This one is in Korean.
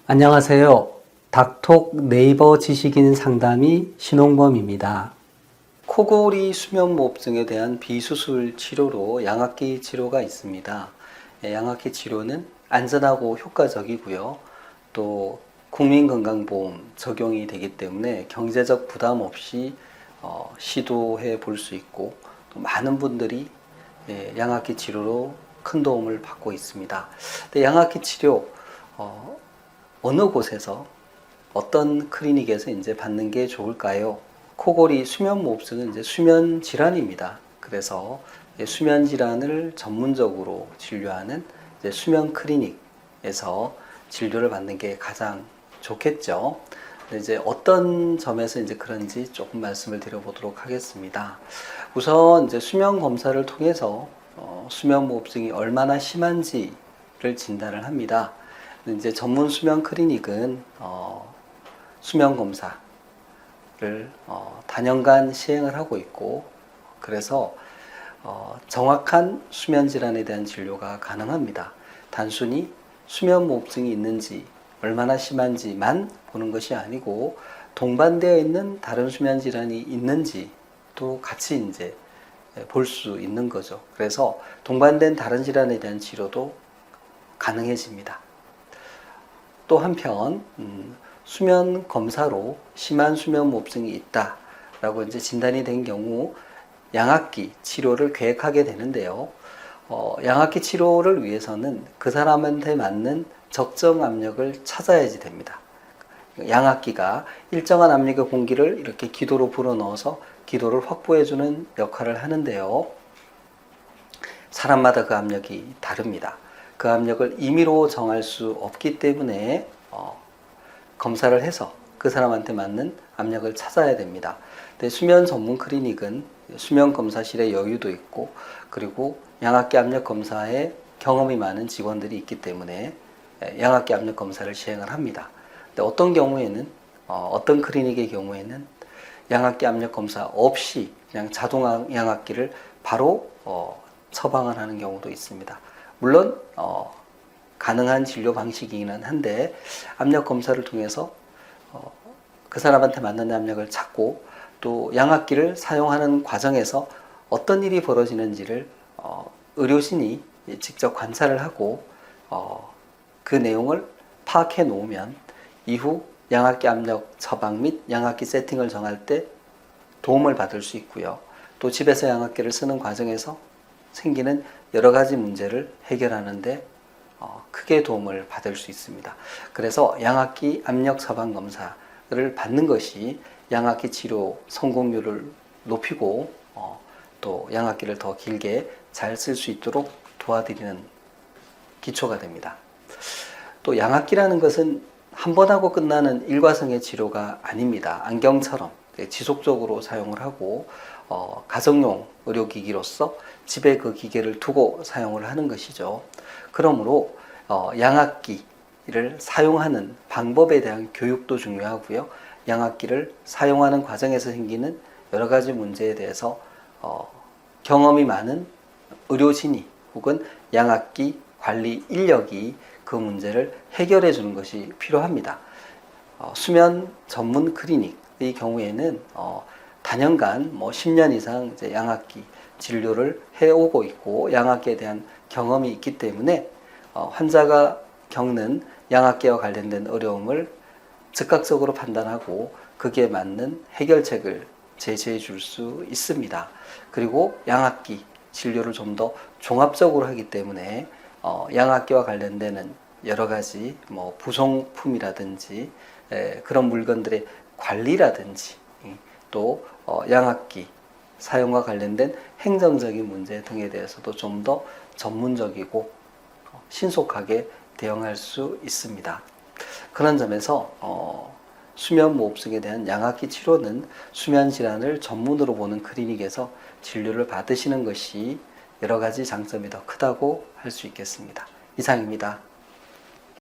안녕하세요. 닥톡 네이버 지식인 상담의 신홍범입니다. 코골이 수면무호흡증에 대한 비수술 치료로 양압기 치료가 있습니다. 양압기 치료는 안전하고 효과적이고요. 또 국민건강보험 적용이 되기 때문에 경제적 부담 없이 시도해 볼 수 있고 또 많은 분들이 양압기 치료로 큰 도움을 받고 있습니다. 양압기 치료 어느 곳에서 어떤 클리닉에서 이제 받는 게 좋을까요? 코골이 수면무호흡증은 이제 수면 질환입니다. 그래서 수면 질환을 전문적으로 진료하는 이제 수면 클리닉에서 진료를 받는 게 가장 좋겠죠. 이제 어떤 점에서 이제 그런지 조금 말씀을 드려보도록 하겠습니다. 우선 이제 수면 검사를 통해서 수면무호흡증이 얼마나 심한지를 진단을 합니다. 이제 전문 수면 클리닉은 수면 검사를 단연간 시행을 하고 있고, 그래서 정확한 수면 질환에 대한 진료가 가능합니다. 단순히 수면 무호흡증이 있는지 얼마나 심한지만 보는 것이 아니고 동반되어 있는 다른 수면 질환이 있는지도 같이 이제 볼 수 있는 거죠. 그래서 동반된 다른 질환에 대한 치료도 가능해집니다. 또 한편 수면 검사로 심한 수면 무호흡증이 있다라고 이제 진단이 된 경우 양압기 치료를 계획하게 되는데요. 양압기 치료를 위해서는 그 사람한테 맞는 적정 압력을 찾아야지 됩니다. 양압기가 일정한 압력의 공기를 이렇게 기도로 불어넣어서 기도를 확보해주는 역할을 하는데요. 사람마다 그 압력이 다릅니다. 그 압력을 임의로 정할 수 없기 때문에 검사를 해서 그 사람한테 맞는 압력을 찾아야 됩니다. 근데 수면 전문 클리닉은 수면 검사실에 여유도 있고, 그리고 양압기 압력 검사에 경험이 많은 직원들이 있기 때문에 양압기 압력 검사를 시행을 합니다. 근데 어떤 경우에는 어떤 클리닉의 경우에는 양압기 압력 검사 없이 그냥 자동 양압기를 바로 처방을 하는 경우도 있습니다. 물론 가능한 진료 방식이기는 한데 압력 검사를 통해서 그 사람한테 맞는 압력을 찾고 또 양압기를 사용하는 과정에서 어떤 일이 벌어지는지를 의료진이 직접 관찰을 하고 그 내용을 파악해 놓으면 이후 양압기 압력 처방 및 양압기 세팅을 정할 때 도움을 받을 수 있고요. 또 집에서 양압기를 쓰는 과정에서 생기는 여러 가지 문제를 해결하는데 크게 도움을 받을 수 있습니다. 그래서 양압기 압력 처방 검사를 받는 것이 양압기 치료 성공률을 높이고 또 양압기를 더 길게 잘 쓸 수 있도록 도와드리는 기초가 됩니다. 또 양압기라는 것은 한 번 하고 끝나는 일과성의 치료가 아닙니다. 안경처럼 지속적으로 사용을 하고 가정용 의료기기로서 집에 그 기계를 두고 사용을 하는 것이죠. 그러므로 양압기를 사용하는 방법에 대한 교육도 중요하고요. 양압기를 사용하는 과정에서 생기는 여러 가지 문제에 대해서 경험이 많은 의료진이 혹은 양압기 관리 인력이 그 문제를 해결해 주는 것이 필요합니다. 수면 전문 클리닉의 경우에는 단연간 10년 이상 이제 양압기 진료를 해오고 있고 양압기에 대한 경험이 있기 때문에 환자가 겪는 양압기와 관련된 어려움을 즉각적으로 판단하고 그게 맞는 해결책을 제시해 줄 수 있습니다. 그리고 양압기 진료를 좀 더 종합적으로 하기 때문에 양압기와 관련되는 여러 가지 부속품이라든지 그런 물건들의 관리라든지 또 양압기 사용과 관련된 행정적인 문제 등에 대해서도 좀 더 전문적이고 신속하게 대응할 수 있습니다. 그런 점에서 수면 무호흡증에 대한 양압기 치료는 수면 질환을 전문으로 보는 클리닉에서 진료를 받으시는 것이 여러 가지 장점이 더 크다고 할 수 있겠습니다. 이상입니다.